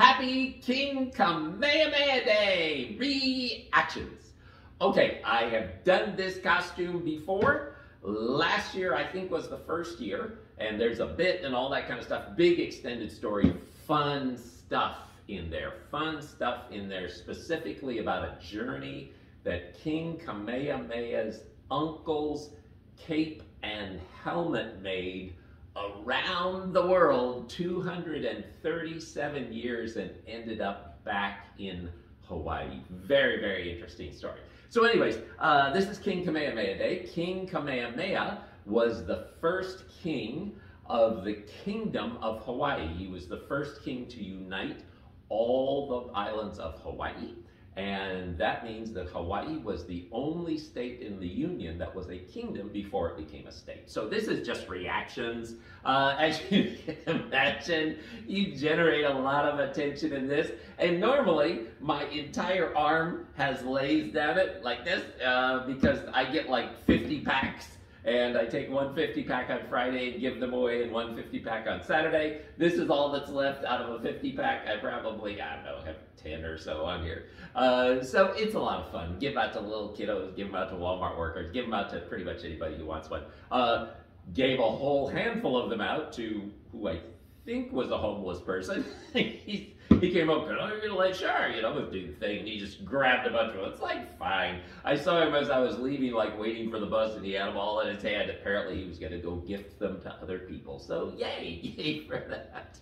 Happy King Kamehameha Day reactions. Okay, I have done this costume before. Last year, I think, was the first year, and there's a bit and all that kind of stuff. Big extended story, fun stuff in there. Fun stuff in there specifically about a journey that King Kamehameha's uncle's cape and helmet made around the world 237 years and ended up back in Hawaii. Very, very interesting story. So anyways, this is King Kamehameha Day. King Kamehameha was the first king of the Kingdom of Hawaii. He was the first king to unite all the islands of Hawaii. And that means that Hawaii was the only state in the Union that was a kingdom before it became a state. So this is just reactions. As you can imagine, you generate a lot of attention in this. And normally, my entire arm has lays down it like this because I get like 50 packs. And I take one 50-pack on Friday and give them away, and one 50-pack on Saturday. This is all that's left out of a 50-pack. I probably, I don't know, have 10 or so on here. So it's a lot of fun. Give out to little kiddos, give them out to Walmart workers, give them out to pretty much anybody who wants one. Gave a whole handful of them out to who I think was a homeless person. He came up, and I'm gonna like, sure, you know, do the thing. And he just grabbed a bunch of them. It's like, fine. I saw him as I was leaving, like waiting for the bus, and he had them all in his hand. Apparently, he was gonna go gift them to other people. So, yay, yay for that.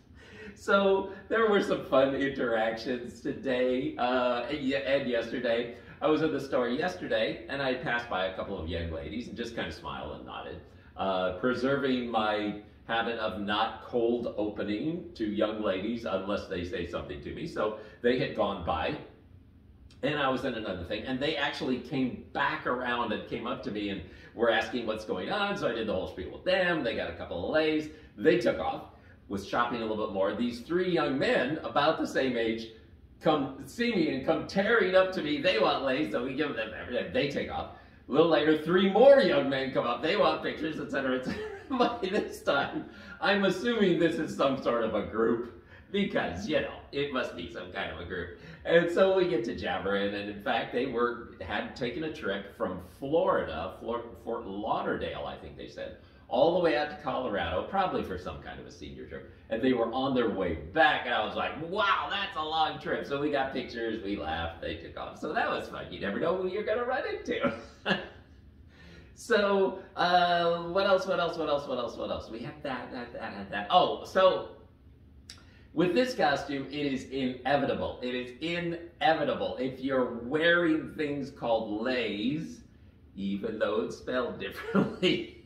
So, there were some fun interactions today and yesterday. I was in the store yesterday, and I passed by a couple of young ladies and just kind of smiled and nodded, preserving my habit of not cold opening to young ladies unless they say something to me. So they had gone by, and I was in another thing, and they actually came back around and came up to me and were asking what's going on. So I did the whole spiel with them. They got a couple of lays. They took off, was shopping a little bit more. These three young men, about the same age, come see me and come tearing up to me. They want lays, so we give them everything. They take off. A little later, three more young men come up. They want pictures, etc., etc. By this time, I'm assuming this is some sort of a group because, you know, it must be some kind of a group. And so we get to jabbering, and in fact, they had taken a trip from Florida, Fort Lauderdale, I think they said, all the way out to Colorado, probably for some kind of a senior trip. And they were on their way back, and I was like, wow, that's a long trip. So we got pictures, we laughed, they took off. So that was fun. You never know who you're going to run into. So, what else? We have that. Oh, so, with this costume, it is inevitable. It is inevitable. If you're wearing things called lays, even though it's spelled differently,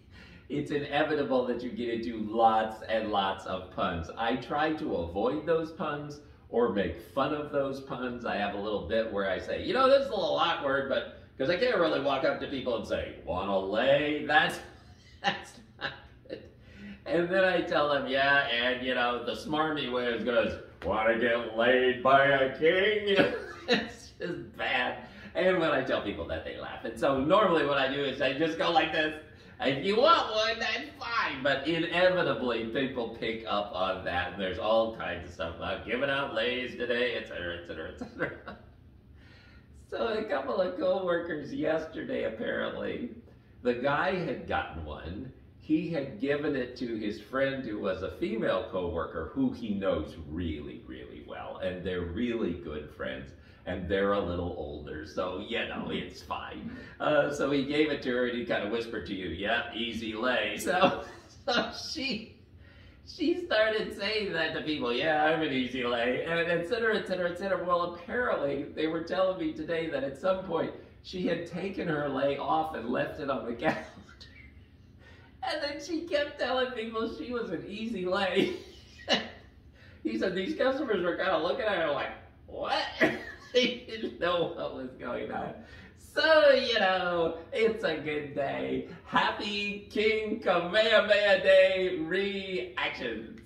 it's inevitable that you get into lots and lots of puns. I try to avoid those puns or make fun of those puns. I have a little bit where I say, you know, this is a little awkward, but because I can't really walk up to people and say, wanna lay? That's not good. And then I tell them, yeah, and you know, the smarmy way is goes, wanna get laid by a king? You know, it's just bad. And when I tell people that, they laugh. And so normally what I do is I just go like this. If you want one, that's fine. But inevitably, people pick up on that. And there's all kinds of stuff about giving out lays today, etc., etc., etc. So a couple of co-workers yesterday, apparently, the guy had gotten one. He had given it to his friend who was a female co-worker who he knows really, really well. And they're really good friends. And they're a little older, so, you know, it's fine. So he gave it to her, and he kind of whispered to you, yeah, easy lay. So she started saying that to people, yeah, I'm an easy lay, and et cetera, et cetera, et cetera. Well, apparently, they were telling me today that at some point, she had taken her lay off and left it on the counter. And then she kept telling people she was an easy lay. He said these customers were kind of looking at her like, what? They didn't know what was going on. So, you know, it's a good day. Happy King Kamehameha Day reaction.